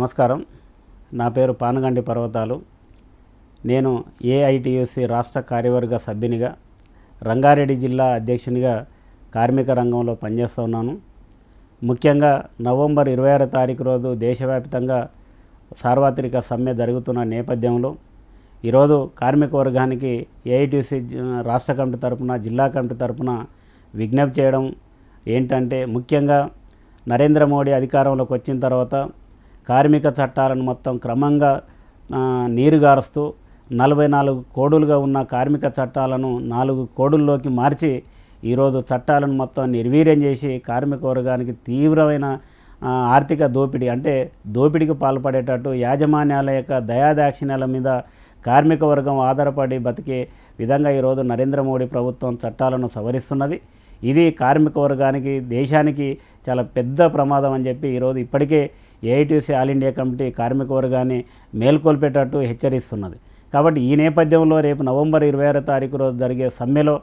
నమస్కారం. నా పేరు పానుగంటి పర్వతాలు. నేను ఏఐటియుసి రాష్ట్ర కార్యవర్గ సభ్యునిగా, రంగారెడ్డి జిల్లా అధ్యక్షునిగా కార్మిక రంగంలో పనిచేస్తున్నాను. ముఖ్యంగా నవంబర్ 26 తారీఖు రోజు దేశవ్యాప్తంగా సార్వత్రిక సమ్మె జరుగుతున్న నేపథ్యంలో ఈరోజు కార్మిక వర్గానికి ఏఐటియుసి రాష్ట్ర కమిటీ తరపున, జిల్లా కమిటీ తరపున విజ్ఞప్తి చేయడం ఏంటంటే, ముఖ్యంగా నరేంద్ర మోడీ అధికారంలోకి వచ్చిన తర్వాత కార్మిక చట్టాలను మొత్తం క్రమంగా నీరుగారుస్తూ 44 కోడులుగా ఉన్న కార్మిక చట్టాలను 4 కోడుల్లోకి మార్చి ఈరోజు చట్టాలను మొత్తం నిర్వీర్యం చేసి కార్మిక వర్గానికి తీవ్రమైన ఆర్థిక దోపిడీ, అంటే దోపిడీకి పాల్పడేటట్టు యాజమాన్యాల యొక్క దయాదాక్షిణ్యాల మీద కార్మిక వర్గం ఆధారపడి బతికే విధంగా ఈరోజు నరేంద్ర మోడీ ప్రభుత్వం చట్టాలను సవరిస్తున్నది. ఇది కార్మిక వర్గానికి, దేశానికి చాలా పెద్ద ప్రమాదం అని చెప్పి ఈరోజు ఇప్పటికే ఏఐటియుసి ఆల్ ఇండియా కమిటీ కార్మిక వర్గాన్ని మేల్కొల్పేటట్టు హెచ్చరిస్తున్నది. కాబట్టి ఈ నేపథ్యంలో రేపు నవంబర్ 26 తారీఖు రోజు జరిగే సమ్మెలో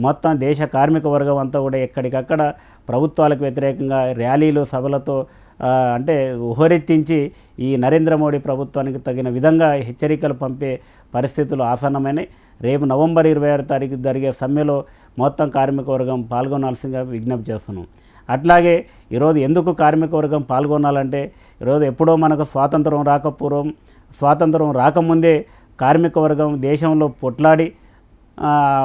మొత్తం దేశ కార్మిక వర్గం అంతా కూడా ఎక్కడికక్కడ ప్రభుత్వాలకు వ్యతిరేకంగా ర్యాలీలు, సభలతో అంటే హోరెత్తించి ఈ నరేంద్ర మోడీ ప్రభుత్వానికి తగిన విధంగా హెచ్చరికలు పంపే పరిస్థితులు ఆసన్నమైనవి. రేపు నవంబర్ 26 తారీఖు జరిగే సమ్మెలో మొత్తం కార్మిక వర్గం పాల్గొనాల్సిందిగా విజ్ఞప్తి చేస్తున్నాం. అట్లాగే ఈరోజు ఎందుకు కార్మిక వర్గం పాల్గొనాలంటే, ఈరోజు ఎప్పుడో మనకు స్వాతంత్రం రాకముందే కార్మిక వర్గం దేశంలో పొట్లాడి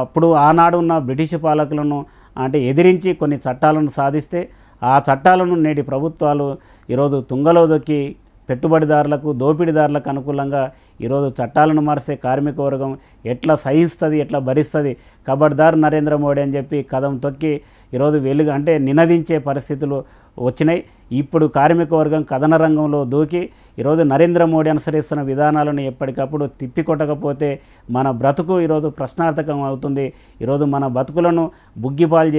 అప్పుడు ఆనాడు ఉన్న బ్రిటిష్ పాలకులను అంటే ఎదిరించి కొన్ని చట్టాలను సాధిస్తే, ఆ చట్టాలను నేటి ప్రభుత్వాలు ఈరోజు తుంగలో దొక్కి పెట్టుబడిదారులకు, దోపిడీదారులకు అనుకూలంగా ఈరోజు చట్టాలను మారిస్తే కార్మిక వర్గం ఎట్లా సహిస్తుంది, ఎట్లా భరిస్తుంది? ఖబర్దార్ నరేంద్ర మోడీ అని చెప్పి కదం తొక్కి ఈరోజు అంటే నినదించే పరిస్థితులు వచ్చినాయి. ఇప్పుడు కార్మిక వర్గం కథన రంగంలో దూకి ఈరోజు నరేంద్ర మోడీ అనుసరిస్తున్న విధానాలను ఎప్పటికప్పుడు తిప్పికొట్టకపోతే మన బ్రతుకు ఈరోజు ప్రశ్నార్థకం అవుతుంది. ఈరోజు మన బతుకులను బుగ్గిపాలు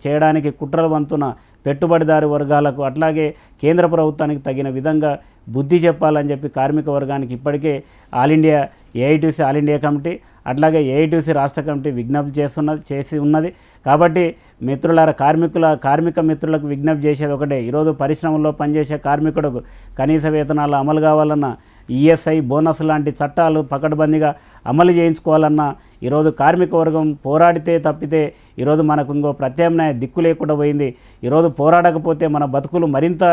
చేయడానికి కుట్రలు వంతున్న పెట్టుబడిదారు వర్గాలకు, అట్లాగే కేంద్ర ప్రభుత్వానికి తగిన విధంగా బుద్ధి చెప్పాలని చెప్పి కార్మిక వర్గానికి ఇప్పటికే ఏఐటియుసి ఆల్ ఇండియా కమిటీ, అట్లాగే ఏఐటియుసి రాష్ట్ర కమిటీ విజ్ఞప్తి చేసి ఉన్నది. కాబట్టి మిత్రులారా, కార్మిక మిత్రులకు విజ్ఞప్తి చేసేది ఒకటే, ఈరోజు పరిశ్రమల్లో పనిచేసే కార్మికులకు కనీస వేతనాలు అమలు కావాలన్నా, ఈఎస్ఐ, బోనస్ లాంటి చట్టాలు పకడ్బందీగా అమలు చేయించుకోవాలన్నా ఈరోజు కార్మిక వర్గం పోరాడితే తప్పితే ఈరోజు మనకు ఇంకో ప్రత్యామ్నాయ దిక్కు లేకుండా పోయింది. ఈరోజు పోరాడకపోతే మన బతుకులు మరింత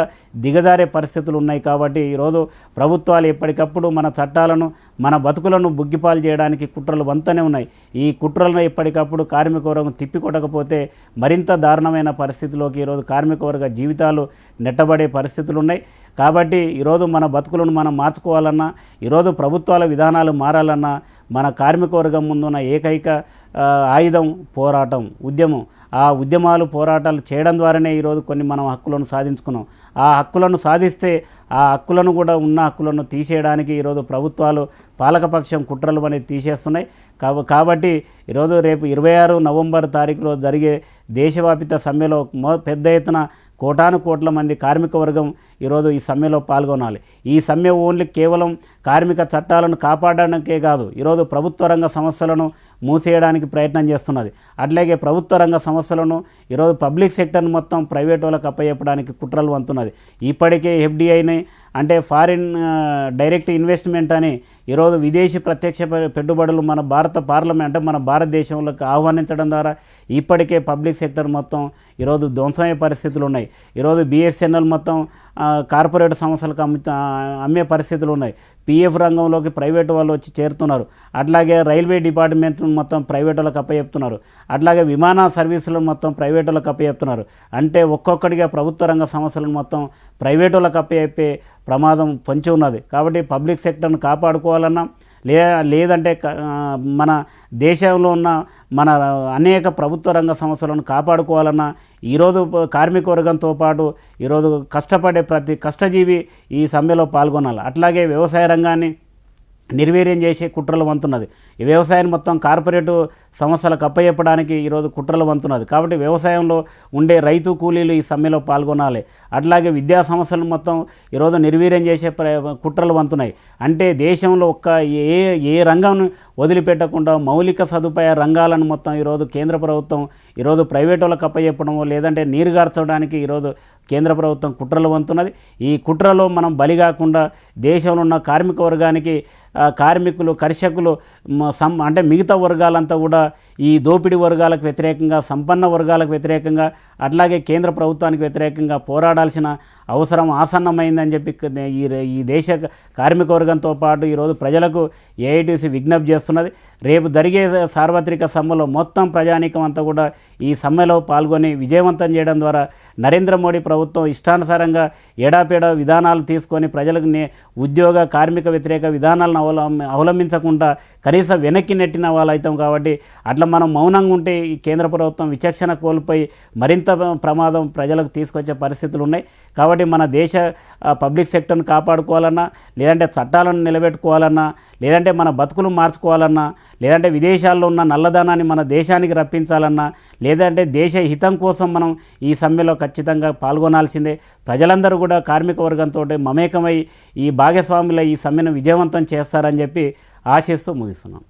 దిగజారే పరిస్థితులు ఉన్నాయి. కాబట్టి ఈరోజు ప్రభుత్వాలు ఎప్పటికప్పుడు మన చట్టాలను, మన బతుకులను బుగ్గిపాలు చేయడానికి కుట్రలు వంతనే ఉన్నాయి. ఈ కుట్రలను ఎప్పటికప్పుడు కార్మిక వర్గం తిప్పికొట్టకపోతే మరింత దారుణమైన పరిస్థితిలోకి ఈరోజు కార్మిక వర్గ జీవితాలు నెట్టబడే పరిస్థితులు ఉన్నాయి. కాబట్టి ఈరోజు మన బతుకులను మనం మార్చుకోవాలన్నా, ఈరోజు ప్రభుత్వాల విధానాలు మారాలన్నా మన కార్మిక వర్గం ముందున్న ఏకైక ఆయుధం పోరాటం, ఉద్యమం. ఆ ఉద్యమాలు, పోరాటాలు చేయడం ద్వారానే ఈరోజు కొన్ని మనం హక్కులను సాధించుకున్నాం. ఆ హక్కులను సాధిస్తే ఆ హక్కులను కూడా ఉన్న హక్కులను తీసేయడానికి ఈరోజు ప్రభుత్వాలు, పాలకపక్షం కుట్రలు అనేది తీసేస్తున్నాయి. కాబట్టి ఈరోజు రేపు 26 నవంబర్ తారీఖులో జరిగే దేశవ్యాపిత సమ్మెలో పెద్ద ఎత్తున కోట్ల మంది కార్మిక వర్గం ఈరోజు ఈ సమ్మెలో పాల్గొనాలి. ఈ సమ్మె ఓన్లీ కేవలం కార్మిక చట్టాలను కాపాడడానికే కాదు, ఈరోజు ప్రభుత్వ రంగ సంస్థలను మూసేయడానికి ప్రయత్నం చేస్తున్నది. అట్లాగే ప్రభుత్వ రంగ సంస్థలను ఈరోజు పబ్లిక్ సెక్టర్ను మొత్తం ప్రైవేట్ వాళ్ళకి అప్పచెప్పడానికి కుట్రలు వంతున్నది. ఇప్పటికే ఎఫ్డిఐని, అంటే ఫారిన్ డైరెక్ట్ ఇన్వెస్ట్మెంట్ అని ఈరోజు విదేశీ ప్రత్యక్ష పెట్టుబడులు మన భారత పార్లమెంట్, అంటే మన భారతదేశంలోకి ఆహ్వానించడం ద్వారా ఇప్పటికే పబ్లిక్ సెక్టర్ మొత్తం ఈరోజు ధ్వంసమయ్యే పరిస్థితులు ఉన్నాయి. ఈరోజు బిఎస్ఎన్ఎల్ మొత్తం కార్పొరేట్ సంస్థలకు అమ్మే పరిస్థితులు ఉన్నాయి. పిఎఫ్ రంగంలోకి ప్రైవేటు వాళ్ళు వచ్చి చేరుతున్నారు. అట్లాగే రైల్వే డిపార్ట్మెంట్ మొత్తం ప్రైవేట్ వాళ్ళకి అప్పచెప్తున్నారు. అట్లాగే విమాన సర్వీసులను మొత్తం ప్రైవేట్ వాళ్ళకి అప్పచెప్తున్నారు. అంటే ఒక్కొక్కటిగా ప్రభుత్వ రంగ సంస్థలను మొత్తం ప్రైవేట్ వాళ్ళకి అప్పచెప్పే ప్రమాదం పొంచి ఉన్నది. కాబట్టి పబ్లిక్ సెక్టర్ను కాపాడుకోవాలన్నా, లేదంటే మన దేశంలో ఉన్న మన అనేక ప్రభుత్వ రంగ సంస్థలను కాపాడుకోవాలన్నా ఈరోజు కార్మిక వర్గంతో పాటు ఈరోజు కష్టపడే ప్రతి కష్టజీవి ఈ సమ్మెలో పాల్గొనాలి. అట్లాగే వ్యవసాయ రంగాన్ని నిర్వీర్యం చేసే కుట్రలు వంతున్నది. ఈ వ్యవసాయాన్ని మొత్తం కార్పొరేటు సంస్థలకు అప్పచెప్పడానికి ఈరోజు కుట్రలు వంతున్నది. కాబట్టి వ్యవసాయంలో ఉండే రైతు కూలీలు ఈ సమ్మెలో పాల్గొనాలి. అట్లాగే విద్యా సంస్థలు మొత్తం ఈరోజు నిర్వీర్యం చేసే కుట్రలు వంతున్నాయి. అంటే దేశంలో ఏ రంగం వదిలిపెట్టకుండా మౌలిక సదుపాయ రంగాలను మొత్తం ఈరోజు కేంద్ర ప్రభుత్వం ఈరోజు ప్రైవేట్ వాళ్ళకి అప్పచెప్పడమో లేదంటే నీరుగార్చడానికి ఈరోజు కేంద్ర ప్రభుత్వం కుట్రలు వంతున్నది. ఈ కుట్రలో మనం బలి కాకుండా దేశంలో ఉన్న కార్మిక వర్గానికి కార్మికులు కర్షకులు అంటే మిగతా వర్గాలంతా కూడా ఈ దోపిడీ వర్గాలకు వ్యతిరేకంగా సంపన్న వర్గాలకు వ్యతిరేకంగా అట్లాగే కేంద్ర ప్రభుత్వానికి వ్యతిరేకంగా పోరాడాల్సిన అవసరం ఆసన్నమైందని చెప్పి ఈ దేశ కార్మిక వర్గంతో పాటు ఈరోజు ప్రజలకు ఏఐటీసీ విజ్ఞప్తి చేస్తున్నది. రేపు జరిగే సార్వత్రిక సమ్మెలో మొత్తం ప్రజానీకం అంతా కూడా ఈ సమ్మెలో పాల్గొని విజయవంతం చేయడం ద్వారా నరేంద్ర మోడీ ప్రభుత్వం ఇష్టానుసారంగా ఎడాపెడా విధానాలు తీసుకొని ప్రజలకు ఉద్యోగ కార్మిక వ్యతిరేక విధానాలను అవలంబించకుండా కనీసం వెనక్కి నెట్టిన వాళ్ళు అవుతాం. కాబట్టి అట్లా మనం మౌనంగా ఉంటే ఈ కేంద్ర ప్రభుత్వం విచక్షణ కోల్పోయి మరింత ప్రమాదం ప్రజలకు తీసుకొచ్చే పరిస్థితులు ఉన్నాయి. కాబట్టి మన దేశ పబ్లిక్ సెక్టర్ను కాపాడుకోవాలన్నా లేదంటే చట్టాలను నిలబెట్టుకోవాలన్నా లేదంటే మన బతుకులు మార్చుకోవాలన్నా లేదంటే విదేశాల్లో ఉన్న నల్లధనాన్ని మన దేశానికి రప్పించాలన్నా లేదంటే దేశ హితం కోసం మనం ఈ సమ్మెలో ఖచ్చితంగా పాల్గొనాల్సిందే. ప్రజలందరూ కూడా కార్మిక వర్గంతో మమేకమై ఈ భాగస్వాముల ఈ సమ్మెను విజయవంతం చేస్తారని చెప్పి ఆశిస్తూ ముగిస్తున్నాం.